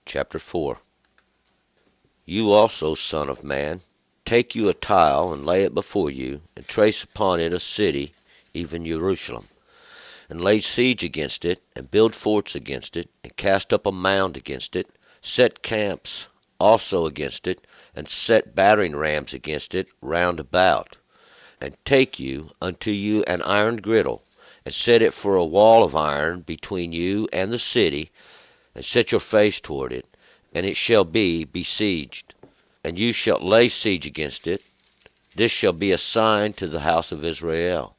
chapter 4. You also, son of man, take you a tile, and lay it before you, and trace upon it a city, even Jerusalem, and lay siege against it, and build forts against it, and cast up a mound against it, set camps also against it, and set battering rams against it round about. And take you unto you an iron griddle, and set it for a wall of iron between you and the city, and set your face toward it, and it shall be besieged. And you shall lay siege against it. This shall be a sign to the house of Israel.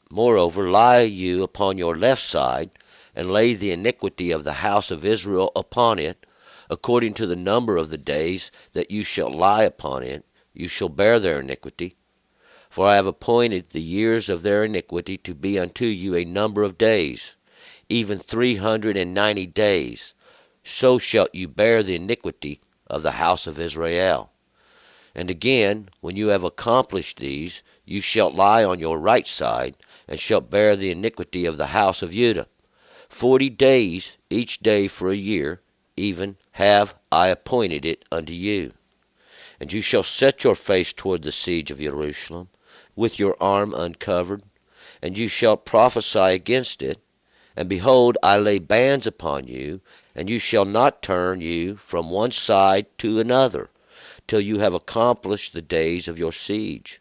Moreover, lie you upon your left side, and lay the iniquity of the house of Israel upon it, according to the number of the days that you shall lie upon it, you shall bear their iniquity. For I have appointed the years of their iniquity to be unto you a number of days, even 390 days. So shalt you bear the iniquity of the house of Israel. And again, when you have accomplished these, you shalt lie on your right side, and shalt bear the iniquity of the house of Judah. 40 days, each day for a year, even have I appointed it unto you. And you shall set your face toward the siege of Jerusalem, with your arm uncovered, and you shall prophesy against it. And behold, I lay bands upon you, and you shall not turn you from one side to another, till you have accomplished the days of your siege.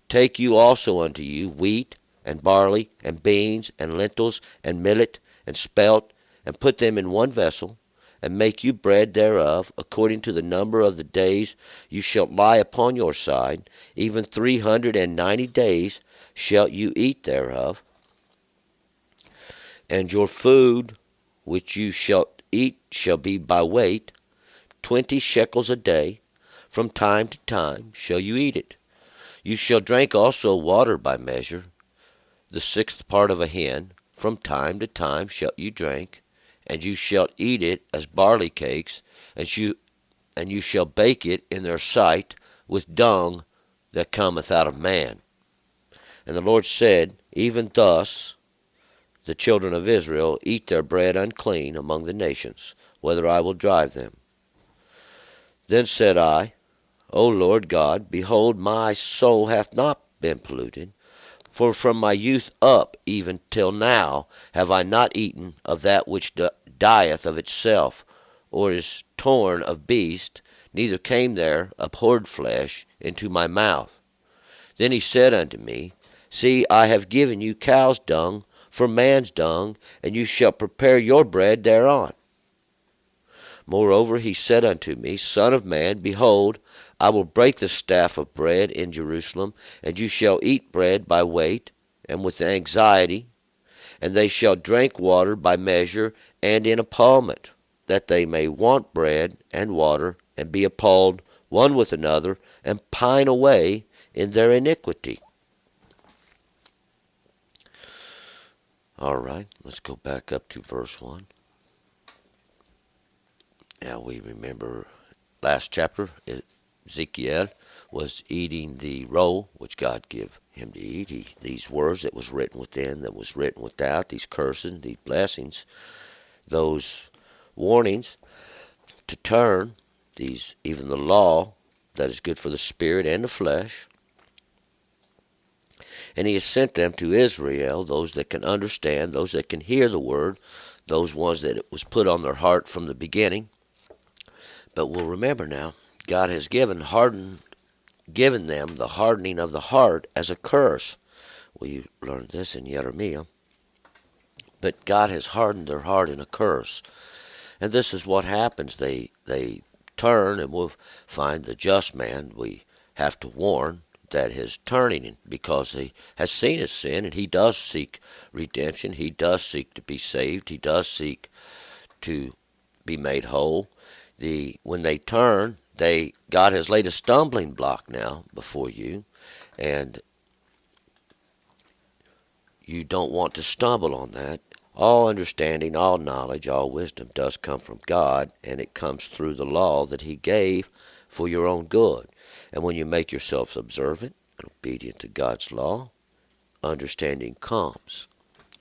Take you also unto you wheat, and barley, and beans, and lentils, and millet, and spelt, and put them in one vessel, and make you bread thereof, according to the number of the days you shall lie upon your side, even 390 days shalt you eat thereof. And your food which you shall eat shall be by weight, 20 shekels a day. From time to time shall you eat it. You shall drink also water by measure, the 1/6 part of a hin. From time to time shalt you drink, and you shall eat it as barley cakes, and you shall bake it in their sight with dung that cometh out of man. And the Lord said, Even thus the children of Israel eat their bread unclean among the nations, whither I will drive them. Then said I, O Lord God, behold, my soul hath not been polluted, for from my youth up even till now have I not eaten of that which dieth of itself, or is torn of beast, neither came there abhorred flesh into my mouth. Then he said unto me, See, I have given you cow's dung for man's dung, and you shall prepare your bread thereon. Moreover he said unto me, Son of man, behold, I will break the staff of bread in Jerusalem, and you shall eat bread by weight, and with anxiety, and they shall drink water by measure, and in appallment, that they may want bread and water, and be appalled one with another, and pine away in their iniquity. All right, let's go back up to verse 1. Now we remember last chapter, Ezekiel was eating the roll which God gave him to eat. These words that was written within, that was written without, these curses, these blessings, those warnings to turn, these even the law that is good for the spirit and the flesh. And he has sent them to Israel, those that can understand, those that can hear the word, those ones that it was put on their heart from the beginning. But we'll remember now, God has given them the hardening of the heart as a curse. We learned this in Jeremiah. But God has hardened their heart in a curse. And this is what happens. They turn, and we'll find the just man we have to warn that is turning, because he has seen his sin, and he does seek redemption. He does seek to be saved. He does seek to be made whole. When they turn, God has laid a stumbling block now before you, and you don't want to stumble on that. All understanding, all knowledge, all wisdom does come from God, and it comes through the law that he gave for your own good. And when you make yourselves observant and obedient to God's law, understanding comes,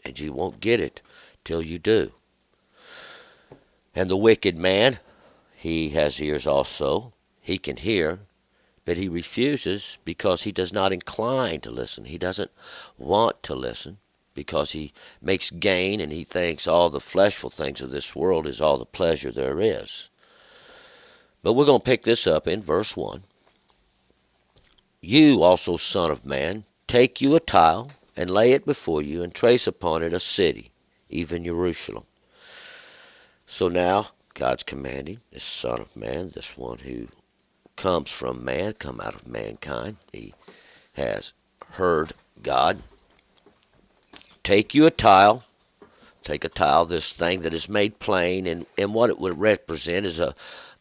and you won't get it till you do. And the wicked man, he has ears also. He can hear, but he refuses because he does not incline to listen. He doesn't want to listen because he makes gain and he thinks all the fleshful things of this world is all the pleasure there is. But we're going to pick this up in verse 1. You also, son of man, take you a tile and lay it before you and trace upon it a city, even Jerusalem. So now God's commanding this son of man, this one who comes from man, come out of mankind. He has heard God. Take you a tile. Take a tile, this thing that is made plain, and what it would represent is a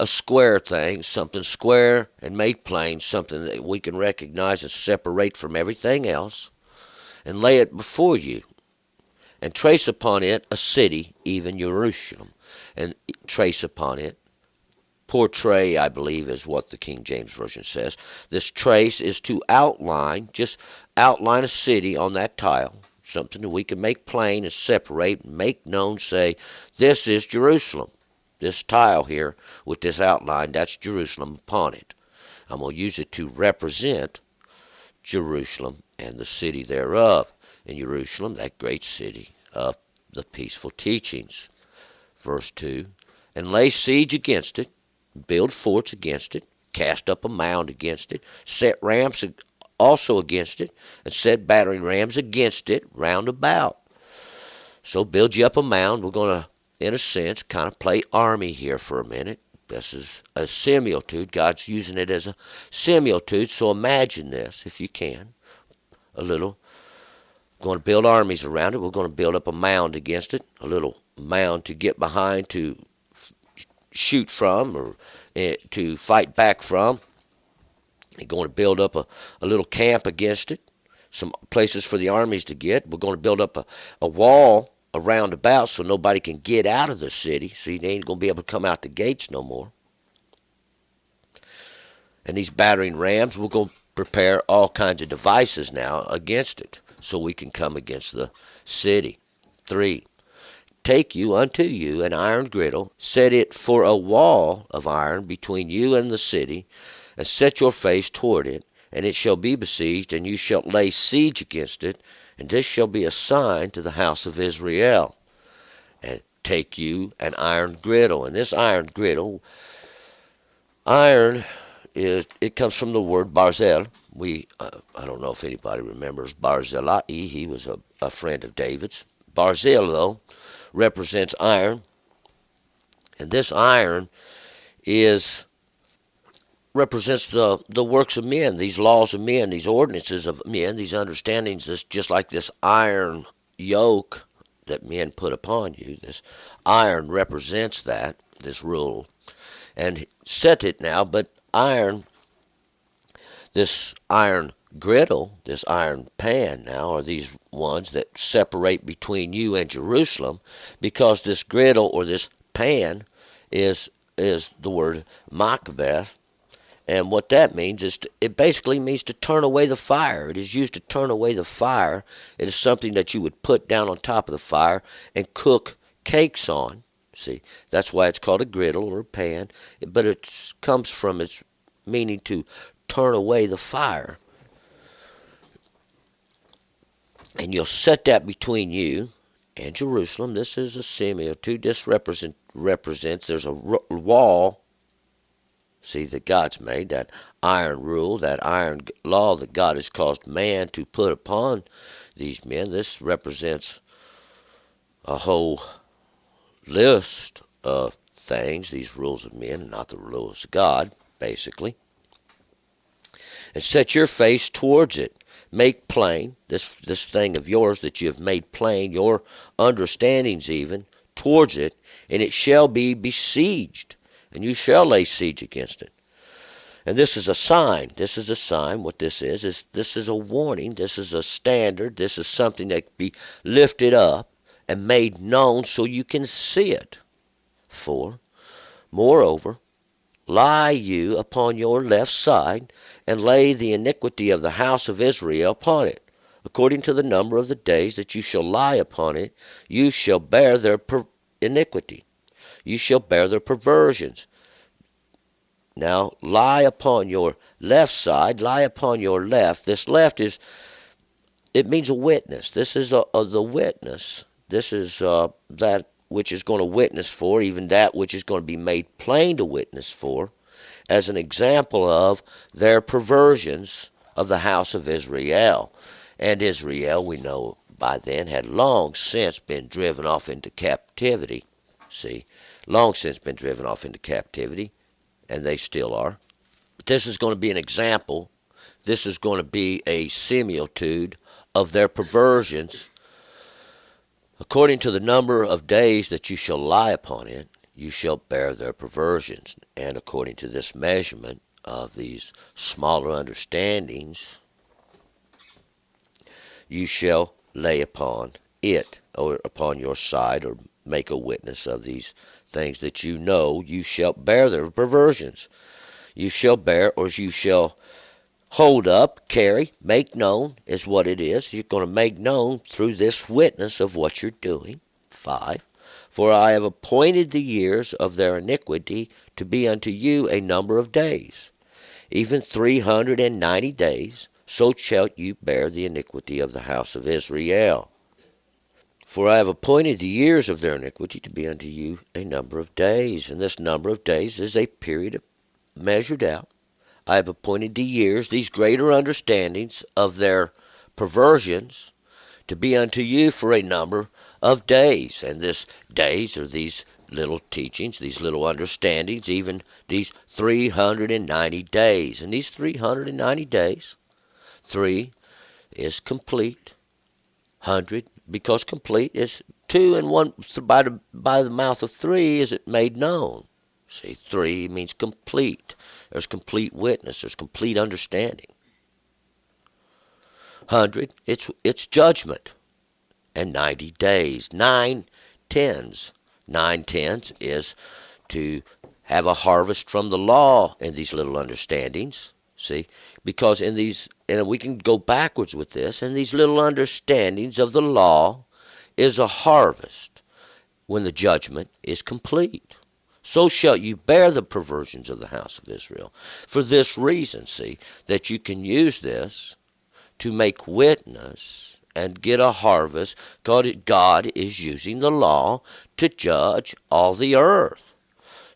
square thing, something square and made plain, something that we can recognize and separate from everything else, and lay it before you, and trace upon it a city, even Jerusalem, and trace upon it. Portray, I believe, is what the King James Version says. This trace is to outline, just outline a city on that tile, something that we can make plain and separate and make known, say, this is Jerusalem. This tile here with this outline, that's Jerusalem upon it. I'm going to use it to represent Jerusalem and the city thereof. In Jerusalem, that great city of the peaceful teachings. Verse 2, and lay siege against it, build forts against it, cast up a mound against it, set ramps also against it, and set battering rams against it round about. So build you up a mound. We're going to, in a sense, kind of play army here for a minute. This is a similitude. God's using it as a similitude. So imagine this, if you can, a little. We're going to build armies around it. We're going to build up a mound against it, a little mound to get behind, to shoot from, or to fight back from. We're going to build up a little camp against it, some places for the armies to get. We're going to build up a wall around about so nobody can get out of the city, so they ain't going to be able to come out the gates no more. And these battering rams, we're going to prepare all kinds of devices now against it, so we can come against the city. 3, take you unto you an iron griddle, set it for a wall of iron between you and the city, and set your face toward it, and it shall be besieged, and you shall lay siege against it, and this shall be a sign to the house of Israel. And take you an iron griddle. And this iron griddle, iron it comes from the word barzel. I don't know if anybody remembers Barzillai. He was a friend of David's. Barzel, though, represents iron, and this iron represents the works of men, these laws of men, these ordinances of men, these understandings. This, just like this iron yoke that men put upon you, this iron represents that, this rule, and set it now. But iron, this iron griddle, this iron pan now, are these ones that separate between you and Jerusalem, because this griddle or this pan is the word makbeth. And what that means is, it basically means to turn away the fire. It is used to turn away the fire. It is something that you would put down on top of the fire and cook cakes on. See, that's why it's called a griddle or a pan. But it comes from its meaning to turn away the fire. And you'll set that between you and Jerusalem. This is a similitude. This represents there's a wall, see, that God's made, that iron rule, that iron law that God has caused man to put upon these men. This represents a whole list of things, these rules of men, and not the rules of God, basically. And set your face towards it. Make plain this thing of yours that you have made plain, your understandings even, towards it, and it shall be besieged, and you shall lay siege against it. And this is a sign. This is a sign. What this is this is a warning. This is a standard. This is something that can be lifted up and made known so you can see it. 4, moreover, lie you upon your left side, and lay the iniquity of the house of Israel upon it. According to the number of the days that you shall lie upon it, you shall bear their iniquity. You shall bear their perversions. Now lie upon your left side, lie upon your left. This left is, it means a witness. This is the witness. This is that which is going to witness for, even that which is going to be made plain to witness for, as an example of their perversions of the house of Israel. And Israel, we know by then, had long since been driven off into captivity. See, long since been driven off into captivity, and they still are. But this is going to be an example. This is going to be a similitude of their perversions. According to the number of days that you shall lie upon it, you shall bear their perversions. And according to this measurement of these smaller understandings, you shall lay upon it, or upon your side, or make a witness of these things that you know. You shall bear their perversions. You shall bear, or you shall hold up, carry, make known is what it is. You're going to make known through this witness of what you're doing. 5. For I have appointed the years of their iniquity to be unto you a number of days, even 390 days. So shall you bear the iniquity of the house of Israel. For I have appointed the years of their iniquity to be unto you a number of days. And this number of days is a period measured out. I have appointed the years, these greater understandings of their perversions, to be unto you for a number of days. And this days are these little teachings, these little understandings, even these 390 days. And these 390 days, 3 is complete, 100, because complete is 2, and 1 by the mouth of 3 is it made known. See, 3 means complete. There's complete witness. There's complete understanding. 100, it's judgment. And 90 days. 9 tenths. 9 tenths is to have a harvest from the law in these little understandings. See, because in these, and we can go backwards with this, in these little understandings of the law is a harvest when the judgment is complete. So shall you bear the perversions of the house of Israel. For this reason, see, that you can use this to make witness and get a harvest. God is using the law to judge all the earth.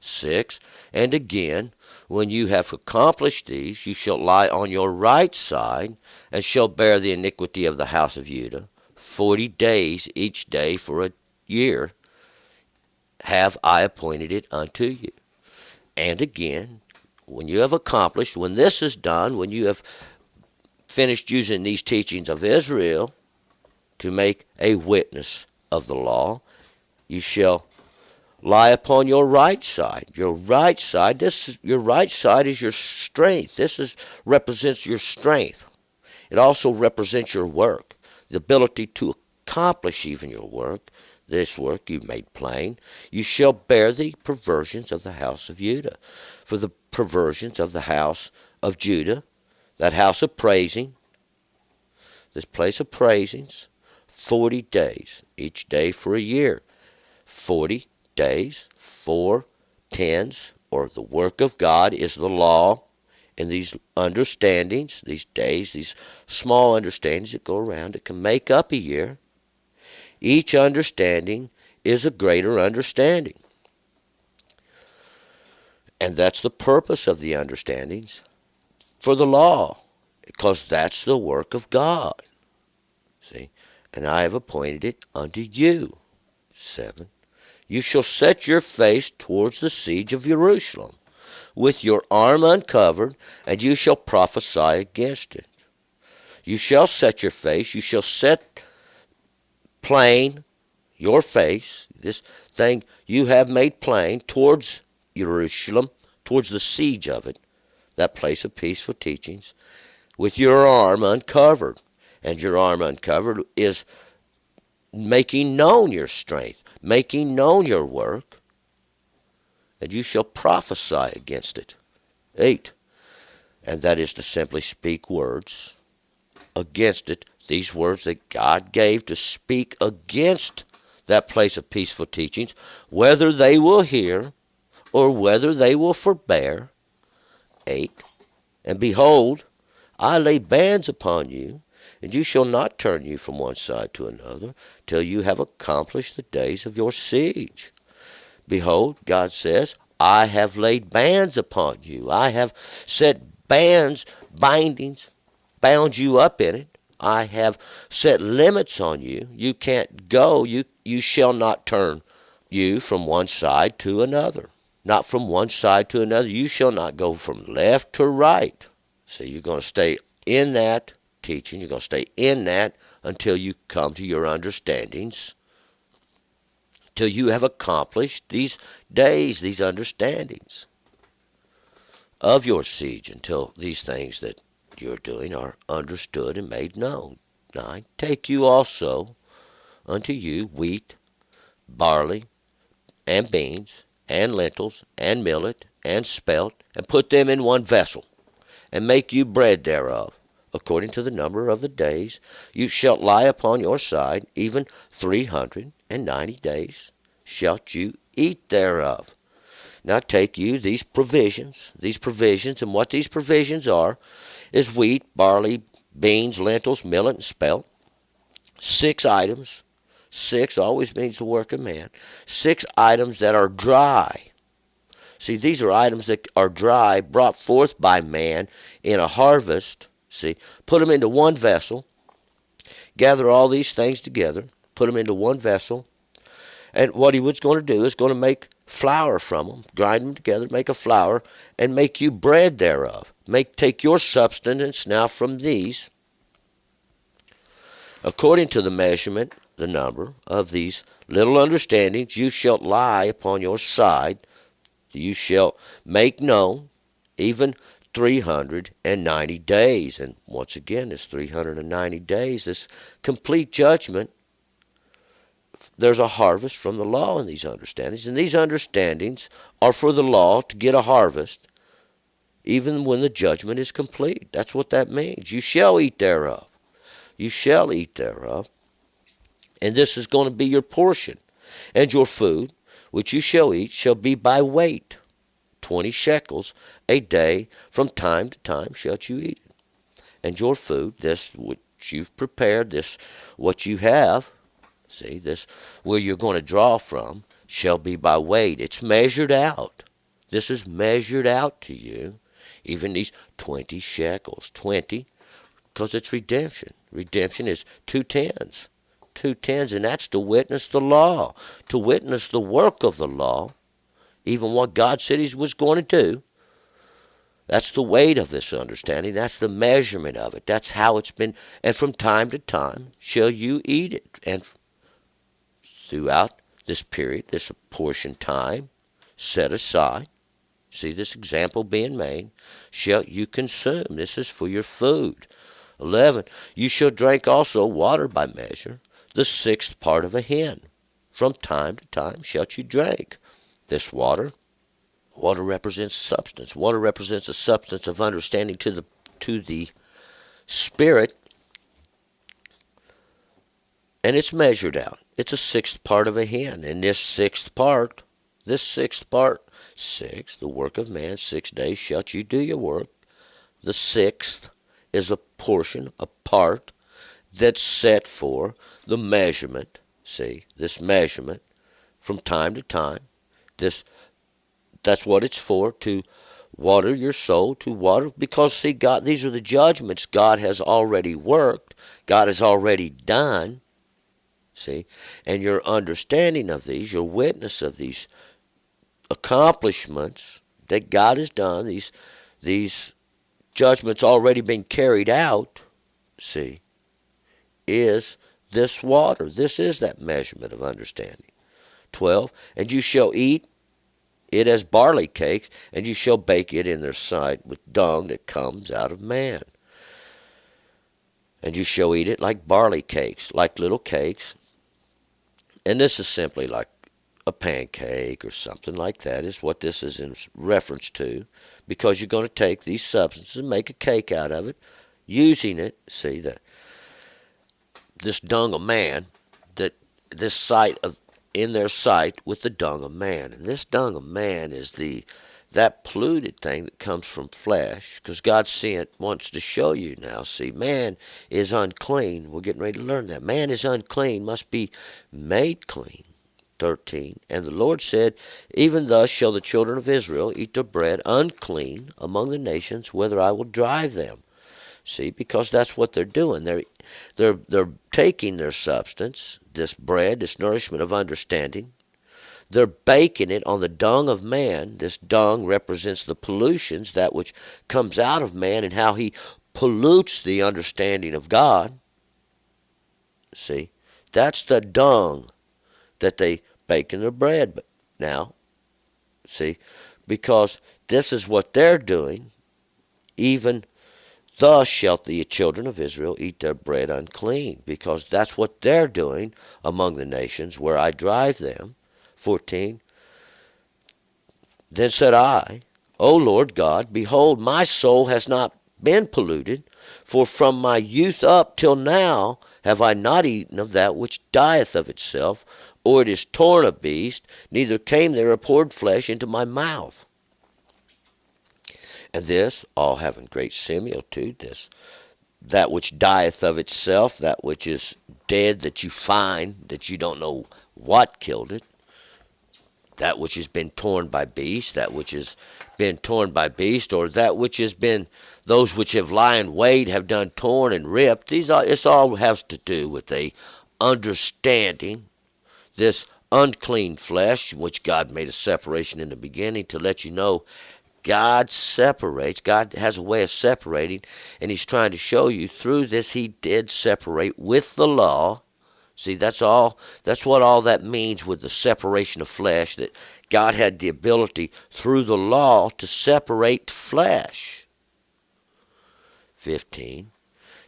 6, and again, when you have accomplished these, you shall lie on your right side, and shall bear the iniquity of the house of Judah. 40 days each day for a year have I appointed it unto you. And again, when you have accomplished, when this is done, when you have finished using these teachings of Israel to make a witness of the law, you shall lie upon your right side. Your right side, your right side is your strength. Represents your strength. It also represents your work, the ability to accomplish even your work. This work you made plain. You shall bear the perversions of the house of Judah. For the perversions of the house of Judah, that house of praising, this place of praisings, 40 days, each day for a year. 40 days, 4 tens, or the work of God is the law. And these understandings, these days, these small understandings that go around, that can make up a year. Each understanding is a greater understanding. And that's the purpose of the understandings for the law, because that's the work of God. See? And I have appointed it unto you. 7. You shall set your face towards the siege of Jerusalem, with your arm uncovered, and you shall prophesy against it. You shall set your face, you shall set plain your face, this thing you have made plain towards Jerusalem, towards the siege of it, that place of peaceful teachings, with your arm uncovered. And your arm uncovered is making known your strength, making known your work, and you shall prophesy against it. 8. And that is to simply speak words against it, these words that God gave to speak against that place of peaceful teachings, whether they will hear or whether they will forbear. 8. And behold, I lay bands upon you, and you shall not turn you from one side to another, till you have accomplished the days of your siege. Behold, God says, I have laid bands upon you. I have set bands, bindings, bound you up in it. I have set limits on you. You can't go. You shall not turn you from one side to another. Not from one side to another. You shall not go from left to right. So you're going to stay in that teaching. You're going to stay in that until you come to your understandings, till you have accomplished these days, these understandings of your siege, until these things that you're doing are understood and made known. 9. Take you also unto you wheat, barley, and beans, and lentils, and millet, and spelt, and put them in one vessel, and make you bread thereof, according to the number of the days. You shalt lie upon your side, even 390 days shalt you eat thereof. Now take you these provisions, and what these provisions are is wheat, barley, beans, lentils, millet, and spelt. 6 items. 6 always means the work of man. 6 items that are dry. See, these are items that are dry, brought forth by man in a harvest. See, put them into one vessel. Gather all these things together. Put them into one vessel. And what he was going to do is going to make flour from them, grind them together, make a flour, and make you bread thereof. Take your substance now from these, according to the measurement, the number of these little understandings. You shall lie upon your side. You shall make known even 390 days. And once again, this 390 days, this complete judgment. There's a harvest from the law in these understandings, and these understandings are for the law to get a harvest even when the judgment is complete. That's what that means. You shall eat thereof. You shall eat thereof. And this is going to be your portion. And your food, which you shall eat, shall be by weight, 20 shekels a day. From time to time shalt you eat it. And your food, this which you've prepared, this what you have, see, this where you're going to draw from, shall be by weight. It's measured out. This is measured out to you. Even these 20 shekels. 20, because it's redemption. Redemption is 2 tens. 2 tens, and that's to witness the law, to witness the work of the law, even what God said he was going to do. That's the weight of this understanding. That's the measurement of it. That's how it's been. And from time to time shall you eat it. And throughout this period, this apportioned time set aside, see this example being made, shall you consume. This is for your food. 11. You shall drink also water by measure, the 6th part of a hin. From time to time shalt you drink this water. Water represents substance. Water represents the substance of understanding to the spirit, and it's measured out. It's a 6th part of a hin. And this 6th part, 6, the work of man, 6 days shalt you do your work. The 6th is a portion, a part that's set for the measurement. See, this measurement from time to time. That's what it's for, to water your soul, to water, because see, God, these are the judgments God has already worked, God has already done. See, and your understanding of these, your witness of these accomplishments that God has done, these judgments already been carried out, see, is this water. This is that measurement of understanding. 12, and you shall eat it as barley cakes, and you shall bake it in their sight with dung that comes out of man. And you shall eat it like barley cakes, like little cakes. And this is simply like a pancake or something like that is what this is in reference to, because you're going to take these substances and make a cake out of it, using it, see, this dung of man that this sight of in their sight with the dung of man. And this dung of man is that polluted thing that comes from flesh, because God wants to show you now. See, man is unclean. We're getting ready to learn that. Man is unclean, must be made clean. 13. And the Lord said, even thus shall the children of Israel eat their bread unclean among the nations, whither I will drive them. See, because that's what they're doing. They're taking their substance, this bread, this nourishment of understanding. They're baking it on the dung of man. This dung represents the pollutions, that which comes out of man and how he pollutes the understanding of God. See, that's the dung that they bake in their bread. But now, see, because this is what they're doing, even thus shalt the children of Israel eat their bread unclean, because that's what they're doing among the nations where I drive them. 14. Then said I, O Lord God, behold, my soul has not been polluted, for from my youth up till now have I not eaten of that which dieth of itself, or it is torn of beast, neither came there abhorred flesh into my mouth. And this, all having great similitude, that which dieth of itself, that which is dead, that you find, that you don't know what killed it, that which has been torn by beast, that which has been torn by beast, or that which has been, those which have lion wait have done torn and ripped. This all has to do with a understanding, this unclean flesh, which God made a separation in the beginning to let you know God separates. God has a way of separating, and he's trying to show you through this he did separate with the law. See, that's what all that means with the separation of flesh, that God had the ability through the law to separate flesh. 15.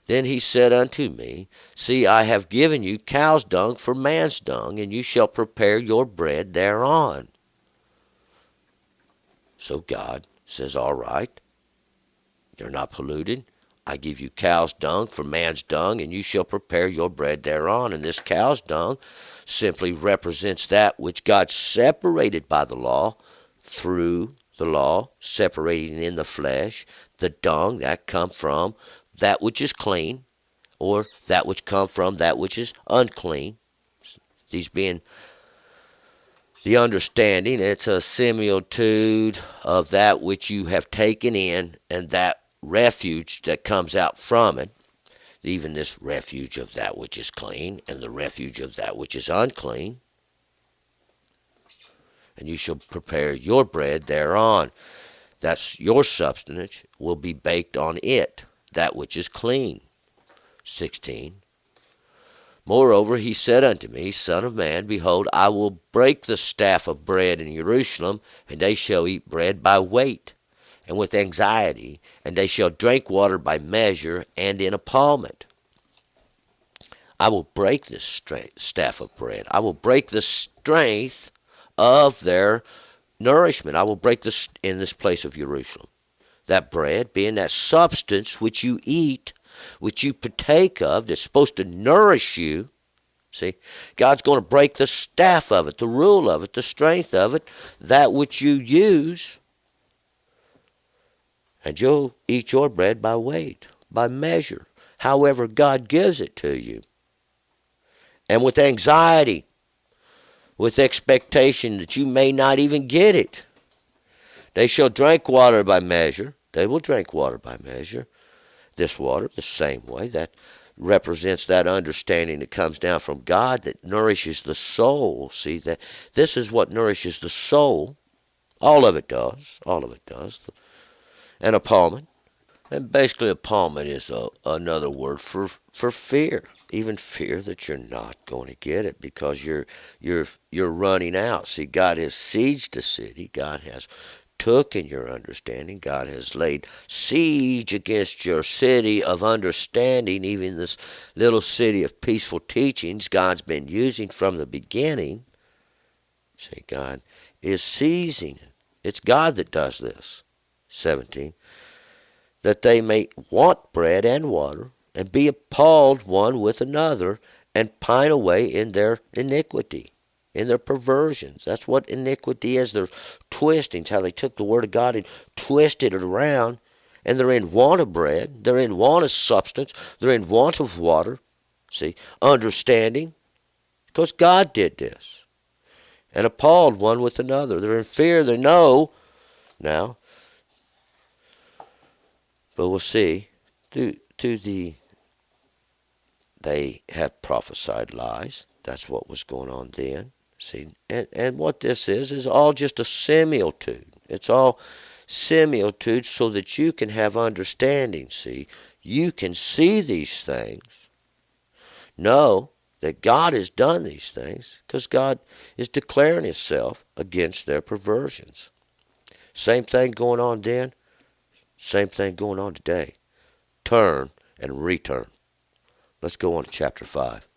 Then he said unto me, see, I have given you cow's dung for man's dung, and you shall prepare your bread thereon. So God says, all right, you're not polluted. I give you cow's dung for man's dung, and you shall prepare your bread thereon. And this cow's dung simply represents that which God separated by the law, through the law, separating in the flesh. The dung, that come from that which is clean, or that which come from that which is unclean. These being the understanding, it's a similitude of that which you have taken in and that refuge that comes out from it, even this refuge of that which is clean and the refuge of that which is unclean. And you shall prepare your bread thereon. That's your substance will be baked on it, that which is clean. 16. Moreover, he said unto me, Son of man, behold, I will break the staff of bread in Jerusalem, and they shall eat bread by weight, and with anxiety, and they shall drink water by measure, and in appallment. I will break this staff of bread. I will break the strength of their nourishment. I will break this in this place of Jerusalem. That bread being that substance which you eat, which you partake of, that's supposed to nourish you. See, God's going to break the staff of it, the rule of it, the strength of it, that which you use, and you'll eat your bread by weight, by measure, however God gives it to you. And with anxiety, with expectation that you may not even get it. They shall drink water by measure. They will drink water by measure. This water, the same way, that represents that understanding that comes down from God that nourishes the soul. See, that this is what nourishes the soul. All of it does. All of it does. And appallment. And basically appallment is another word for fear. Even fear that you're not going to get it because you're running out. See, God has sieged the city. God has took in your understanding. God has laid siege against your city of understanding, even this little city of peaceful teachings God's been using from the beginning. See, God is seizing it. It's God that does this. 17. That they may want bread and water, and be appalled one with another, and pine away in their iniquity, in their perversions. That's what iniquity is. They're twisting. It's how they took the Word of God and twisted it around, and they're in want of bread. They're in want of substance. They're in want of water. See, understanding, because God did this, and appalled one with another. They're in fear. They know now, but we'll see. They have prophesied lies. That's what was going on then. See, and what this is all just a similitude. It's all similitude so that you can have understanding. See, you can see these things, know that God has done these things, because God is declaring Himself against their perversions. Same thing going on then, same thing going on today. Turn and return. Let's go on to chapter 5.